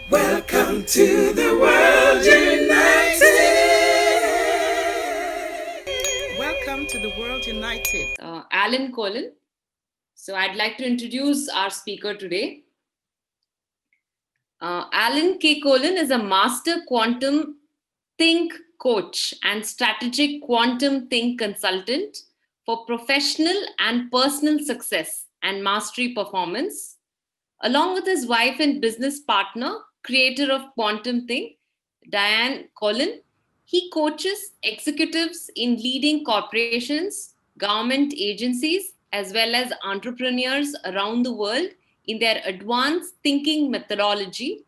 Welcome to the world united. Welcome to the world united. Alan Colin. So I'd like to introduce our speaker today. Alan K. Colin is a master quantum think coach and strategic quantum think consultant for professional and personal success and mastery performance. Along with his wife and business partner, creator of Quantum Think, Diane Colin, he coaches executives in leading corporations, government agencies, as well as entrepreneurs around the world in their advanced thinking methodology,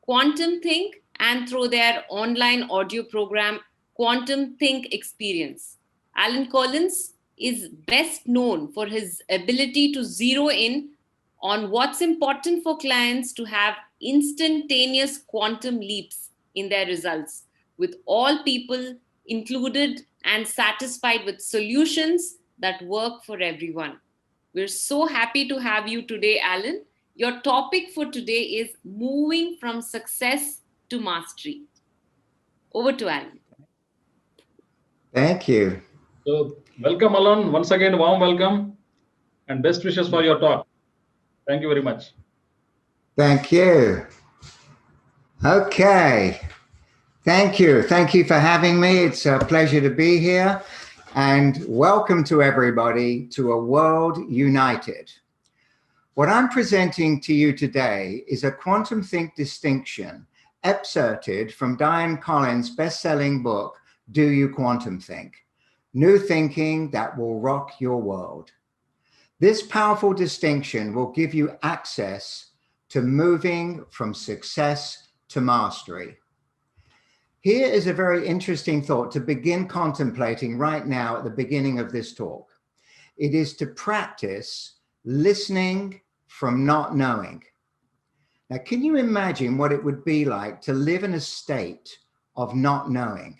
Quantum Think, and through their online audio program, Quantum Think Experience. Alan Collins is best known for his ability to zero in on what's important for clients to have instantaneous quantum leaps in their results, with all people included and satisfied with solutions that work for everyone. We're so happy to have you today, Alan. Your topic for today is moving from success to mastery. Over to Alan. Thank you. So, welcome, Alan. Once again, warm welcome and best wishes for your talk. Thank you very much. Thank you. Okay. Thank you. Thank you for having me. It's a pleasure to be here. And welcome to everybody to A World United. What I'm presenting to you today is a quantum think distinction excerpted from Diane Collins' best-selling book, Do You Quantum Think? New Thinking That Will Rock Your World. This powerful distinction will give you access to moving from success to mastery. Here is a very interesting thought to begin contemplating right now at the beginning of this talk. It is to practice listening from not knowing. Now, can you imagine what it would be like to live in a state of not knowing?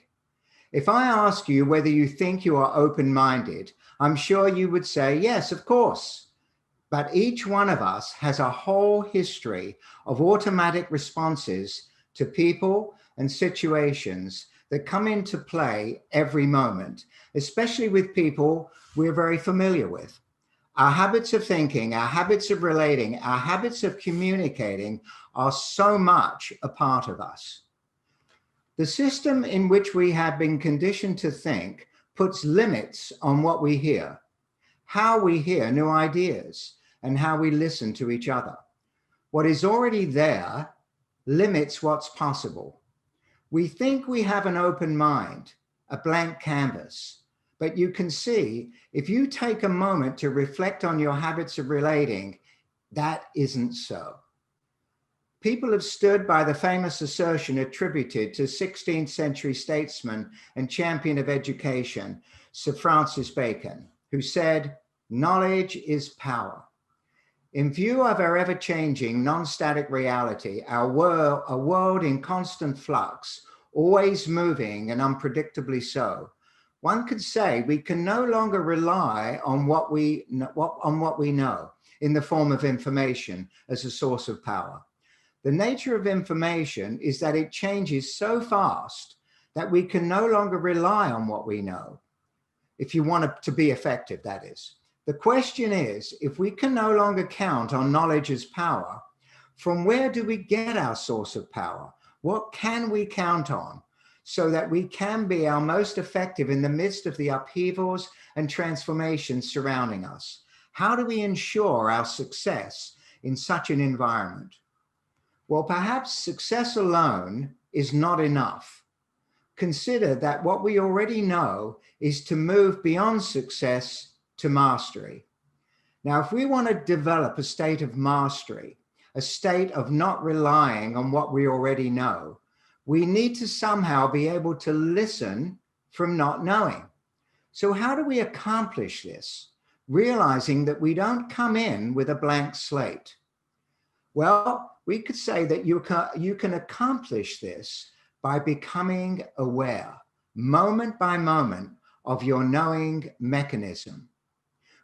If I ask you whether you think you are open-minded, I'm sure you would say, yes, of course. But each one of us has a whole history of automatic responses to people and situations that come into play every moment, especially with people we're very familiar with. Our habits of thinking, our habits of relating, our habits of communicating are so much a part of us. The system in which we have been conditioned to think puts limits on what we hear, how we hear new ideas, and how we listen to each other. What is already there limits what's possible. We think we have an open mind, a blank canvas, but you can see if you take a moment to reflect on your habits of relating, that isn't so. People have stood by the famous assertion attributed to 16th century statesman and champion of education, Sir Francis Bacon, who said, knowledge is power. In view of our ever-changing, non-static reality, a world in constant flux, always moving and unpredictably so, one could say we can no longer rely on what we know in the form of information as a source of power. The nature of information is that it changes so fast that we can no longer rely on what we know. If you want it to be effective, that is. The question is, if we can no longer count on knowledge as power, from where do we get our source of power? What can we count on so that we can be our most effective in the midst of the upheavals and transformations surrounding us? How do we ensure our success in such an environment? Well, perhaps success alone is not enough. Consider that what we already know is to move beyond success to mastery. Now, if we want to develop a state of mastery, a state of not relying on what we already know, we need to somehow be able to listen from not knowing. So how do we accomplish this? Realizing that we don't come in with a blank slate. Well, we could say that you can accomplish this by becoming aware, moment by moment, of your knowing mechanism.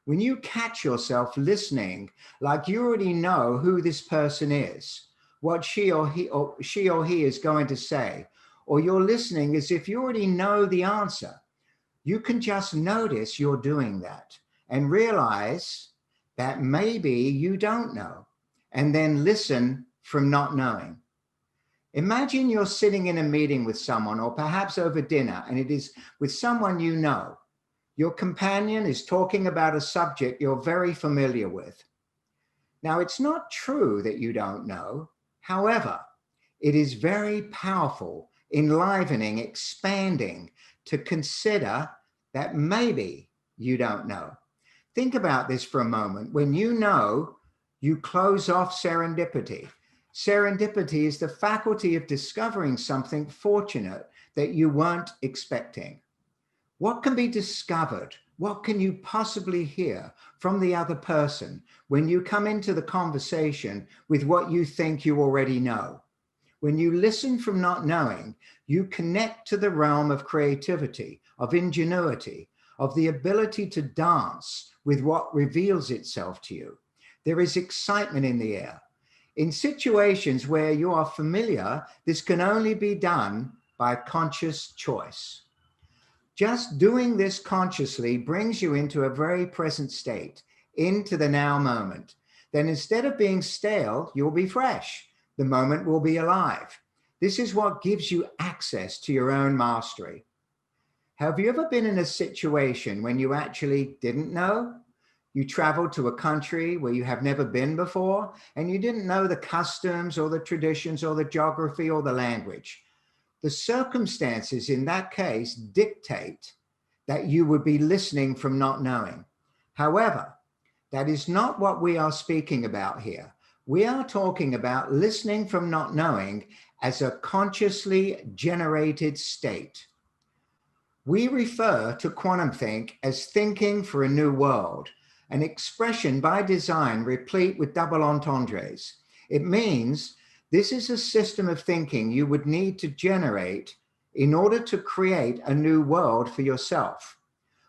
When you catch yourself listening like you already know who this person is, what she or he is going to say, or you're listening as if you already know the answer. You can just notice you're doing that and realize that maybe you don't know, and then listen from not knowing. Imagine you're sitting in a meeting with someone, or perhaps over dinner, and it is with someone you know. Your companion is talking about a subject you're very familiar with. Now, it's not true that you don't know. However, it is very powerful, enlivening, expanding to consider that maybe you don't know. Think about this for a moment. When you know, you close off serendipity. Serendipity is the faculty of discovering something fortunate that you weren't expecting. What can be discovered? What can you possibly hear from the other person when you come into the conversation with what you think you already know? When you listen from not knowing, you connect to the realm of creativity, of ingenuity, of the ability to dance with what reveals itself to you. There is excitement in the air. In situations where you are familiar, this can only be done by conscious choice. Just doing this consciously brings you into a very present state, into the now moment. Then instead of being stale, you'll be fresh. The moment will be alive. This is what gives you access to your own mastery. Have you ever been in a situation when you actually didn't know? You traveled to a country where you have never been before, and you didn't know the customs or the traditions or the geography or the language. The circumstances in that case dictate that you would be listening from not knowing. However, that is not what we are speaking about here. We are talking about listening from not knowing as a consciously generated state. We refer to quantum think as thinking for a new world, an expression by design replete with double entendres. It means this is a system of thinking you would need to generate in order to create a new world for yourself.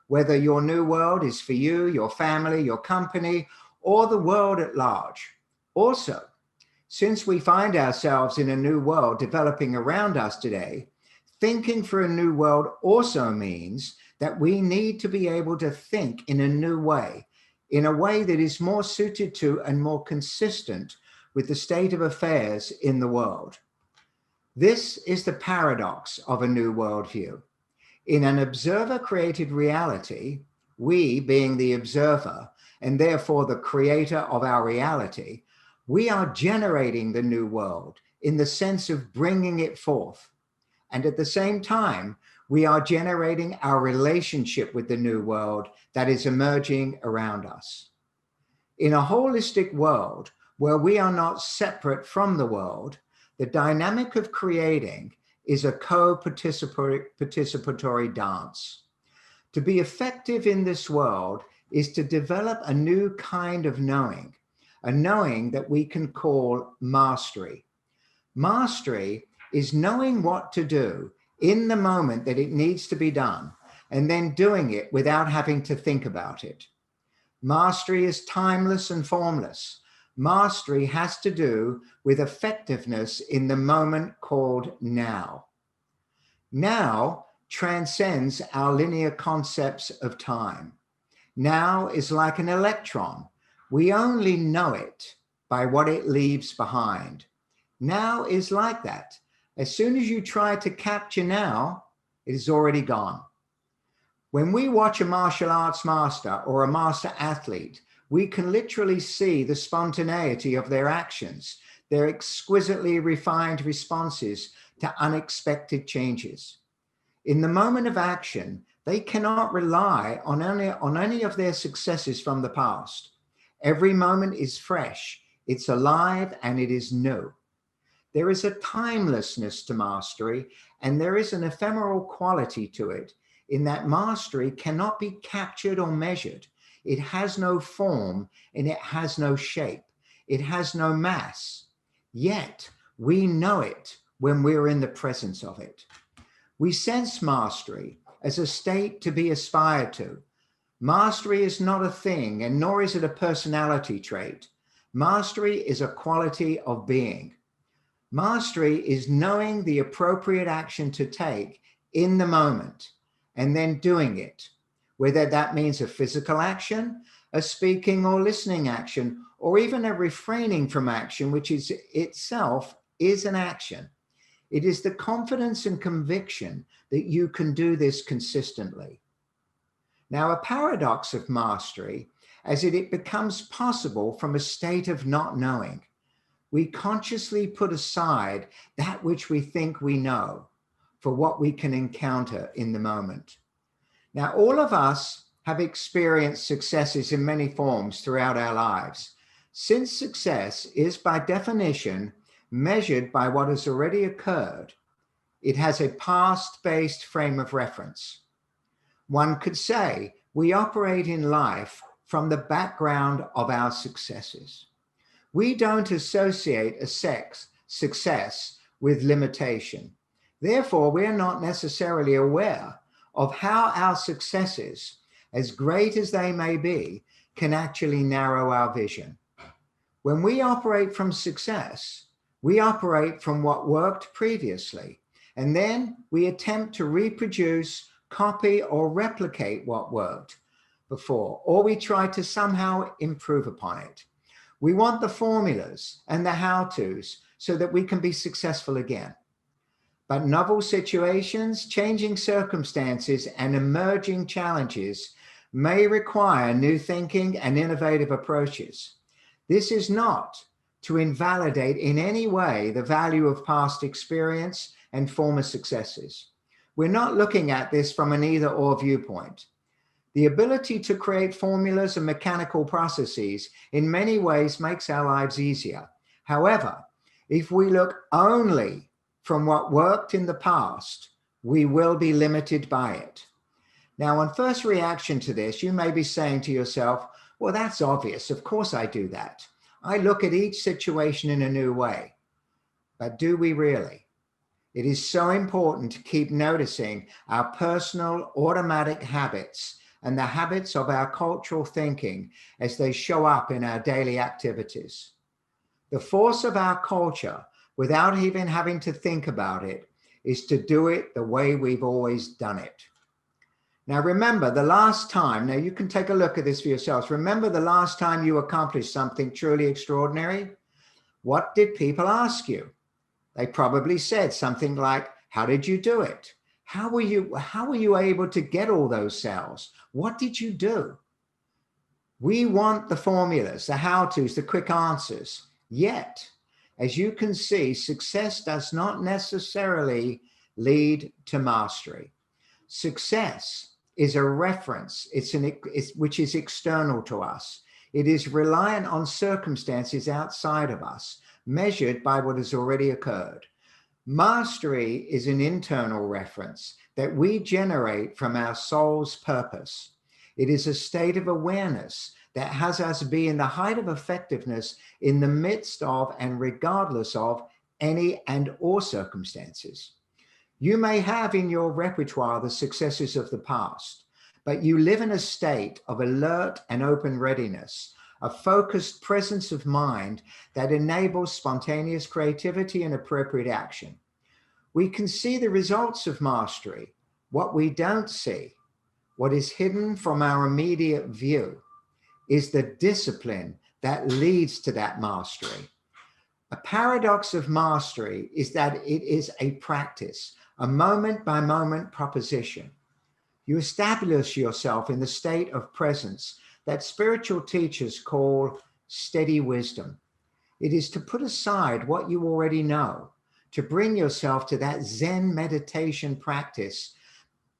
Whether your new world is for you, your family, your company, or the world at large. Also, since we find ourselves in a new world developing around us today, thinking for a new world also means that we need to be able to think in a new way, in a way that is more suited to and more consistent with the state of affairs in the world. This is the paradox of a new worldview. In an observer-created reality, we, being the observer, and therefore the creator of our reality, we are generating the new world in the sense of bringing it forth. And at the same time, we are generating our relationship with the new world that is emerging around us. In a holistic world where we are not separate from the world, the dynamic of creating is a co-participatory dance. To be effective in this world is to develop a new kind of knowing, a knowing that we can call mastery. Mastery is knowing what to do in the moment that it needs to be done, and then doing it without having to think about it. Mastery is timeless and formless. Mastery has to do with effectiveness in the moment called now. Now transcends our linear concepts of time. Now is like an electron. We only know it by what it leaves behind. Now is like that. As soon as you try to capture now, it is already gone. When we watch a martial arts master or a master athlete, we can literally see the spontaneity of their actions, their exquisitely refined responses to unexpected changes. In the moment of action, they cannot rely on any of their successes from the past. Every moment is fresh, it's alive, and it is new. There is a timelessness to mastery, and there is an ephemeral quality to it, in that mastery cannot be captured or measured. It has no form and it has no shape. It has no mass. Yet we know it when we're in the presence of it. We sense mastery as a state to be aspired to. Mastery is not a thing, and nor is it a personality trait. Mastery is a quality of being. Mastery is knowing the appropriate action to take in the moment and then doing it, whether that means a physical action, a speaking or listening action, or even a refraining from action, which is itself is an action. It is the confidence and conviction that you can do this consistently. Now, a paradox of mastery, as it becomes possible from a state of not knowing. We consciously put aside that which we think we know for what we can encounter in the moment. Now, all of us have experienced successes in many forms throughout our lives. Since success is by definition measured by what has already occurred, it has a past-based frame of reference. One could say we operate in life from the background of our successes. We don't associate a success with limitation. Therefore, we're not necessarily aware of how our successes, as great as they may be, can actually narrow our vision. When we operate from success, we operate from what worked previously, and then we attempt to reproduce, copy, or replicate what worked before, or we try to somehow improve upon it. We want the formulas and the how-tos so that we can be successful again. But novel situations, changing circumstances, and emerging challenges may require new thinking and innovative approaches. This is not to invalidate in any way the value of past experience and former successes. We're not looking at this from an either-or viewpoint. The ability to create formulas and mechanical processes in many ways makes our lives easier. However, if we look only from what worked in the past, we will be limited by it. Now, on first reaction to this, you may be saying to yourself, well, that's obvious. Of course I do that. I look at each situation in a new way. But do we really? It is so important to keep noticing our personal automatic habits and the habits of our cultural thinking as they show up in our daily activities. The force of our culture, without even having to think about it, is to do it the way we've always done it. Now remember the last time, now you can take a look at this for yourselves. Remember the last time you accomplished something truly extraordinary? What did people ask you? They probably said something like, how did you do it? How were you able to get all those sales? What did you do? We want the formulas, the how-tos, the quick answers. Yet, as you can see, success does not necessarily lead to mastery. Success is a reference, which is external to us. It is reliant on circumstances outside of us, measured by what has already occurred. Mastery is an internal reference that we generate from our soul's purpose. It is a state of awareness that has us be in the height of effectiveness in the midst of and regardless of any and all circumstances. You may have in your repertoire the successes of the past, but you live in a state of alert and open readiness, a focused presence of mind that enables spontaneous creativity and appropriate action. We can see the results of mastery. What we don't see, what is hidden from our immediate view, is the discipline that leads to that mastery. A paradox of mastery is that it is a practice, a moment-by-moment proposition. You establish yourself in the state of presence that spiritual teachers call steady wisdom. It is to put aside what you already know, to bring yourself to that Zen meditation practice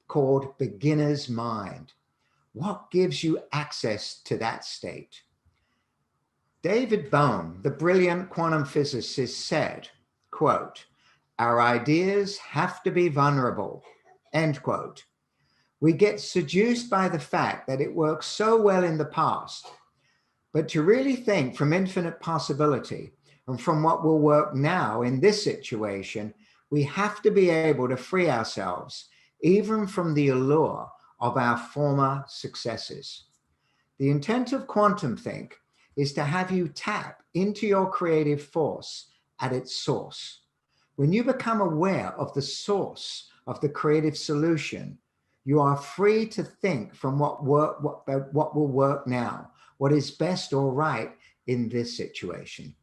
called beginner's mind. What gives you access to that state? David Bohm, the brilliant quantum physicist, said, quote, "Our ideas have to be vulnerable," end quote. We get seduced by the fact that it worked so well in the past, but to really think from infinite possibility and from what will work now in this situation, we have to be able to free ourselves even from the allure of our former successes. The intent of quantum think is to have you tap into your creative force at its source. When you become aware of the source of the creative solution, you are free to think from what will work now, what is best or right in this situation.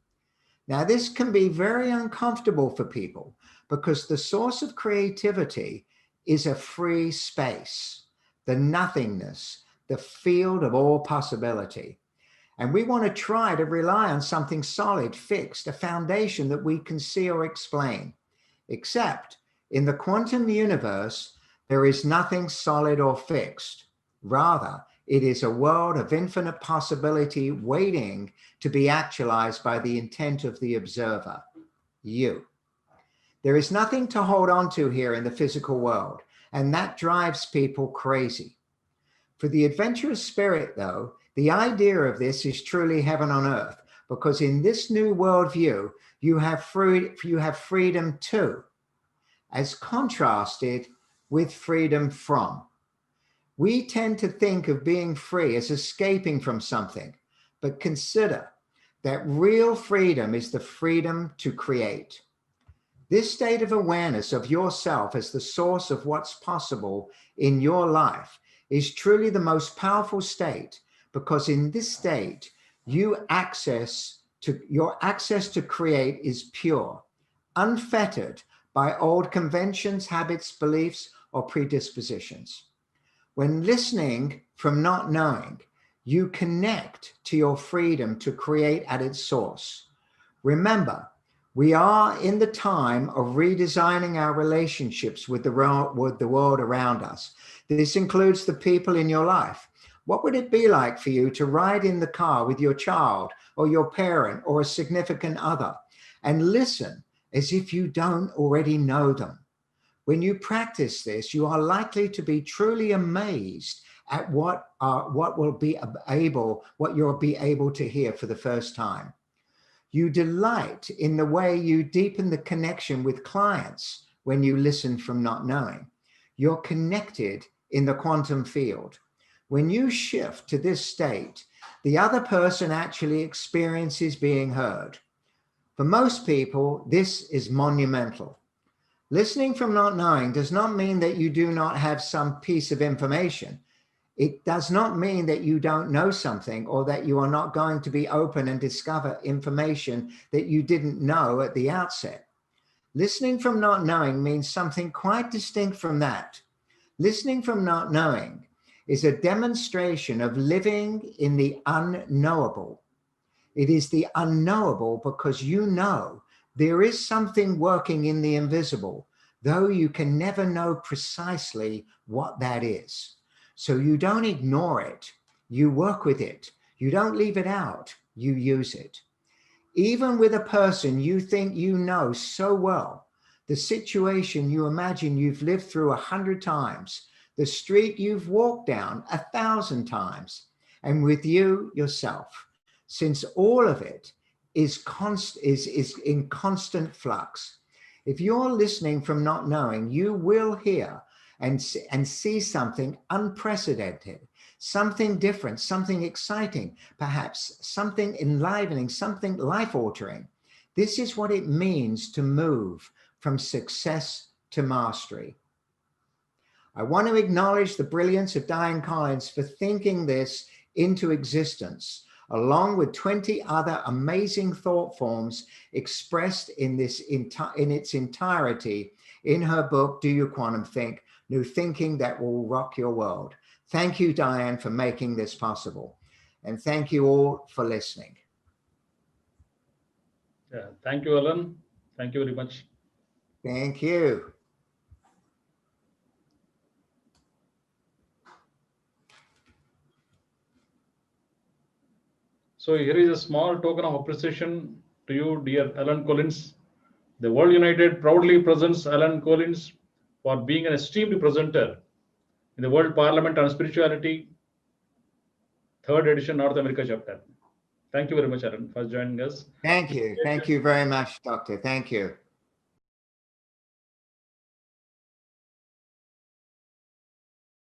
Now, this can be very uncomfortable for people because the source of creativity is a free space, the nothingness, the field of all possibility. And we want to try to rely on something solid, fixed, a foundation that we can see or explain. Except in the quantum universe, there is nothing solid or fixed. Rather, it is a world of infinite possibility waiting to be actualized by the intent of the observer, you. There is nothing to hold on to here in the physical world, and that drives people crazy. For the adventurous spirit, though, the idea of this is truly heaven on earth, because in this new worldview, you have freedom too, as contrasted with freedom from. We tend to think of being free as escaping from something, but consider that real freedom is the freedom to create. This state of awareness of yourself as the source of what's possible in your life is truly the most powerful state, because in this state, your access to create is pure, unfettered by old conventions, habits, beliefs, or predispositions. When listening from not knowing, you connect to your freedom to create at its source. Remember, we are in the time of redesigning our relationships with the world around us. This includes the people in your life. What would it be like for you to ride in the car with your child or your parent or a significant other and listen as if you don't already know them? When you practice this, you are likely to be truly amazed at what you'll be able to hear for the first time. You delight in the way you deepen the connection with clients when you listen from not knowing. You're connected in the quantum field. When you shift to this state, the other person actually experiences being heard. For most people, this is monumental. Listening from not knowing does not mean that you do not have some piece of information. It does not mean that you don't know something or that you are not going to be open and discover information that you didn't know at the outset. Listening from not knowing means something quite distinct from that. Listening from not knowing is a demonstration of living in the unknowable. It is the unknowable because you know there is something working in the invisible, though you can never know precisely what that is. So you don't ignore it, you work with it. You don't leave it out, you use it. Even with a person you think you know so well, the situation you imagine you've lived through 100 times, the street you've walked down 1,000 times, and with you, yourself, since all of it is in constant flux. If you're listening from not knowing, you will hear and see something unprecedented, something different, something exciting, perhaps something enlivening, something life-altering. This is what it means to move from success to mastery. I want to acknowledge the brilliance of Diane Collins for thinking this into existence, along with 20 other amazing thought forms expressed in its entirety in her book, Do You Quantum Think? New Thinking That Will Rock Your World. Thank you, Diane, for making this possible. And thank you all for listening. Yeah, thank you, Alan. Thank you very much. Thank you. So here is a small token of appreciation to you, dear Alan Collins. The World United proudly presents Alan Collins for being an esteemed presenter in the World Parliament on Spirituality, 3rd edition, North America chapter. Thank you very much, Alan, for joining us. Thank you. Thank you very much, Doctor. Thank you.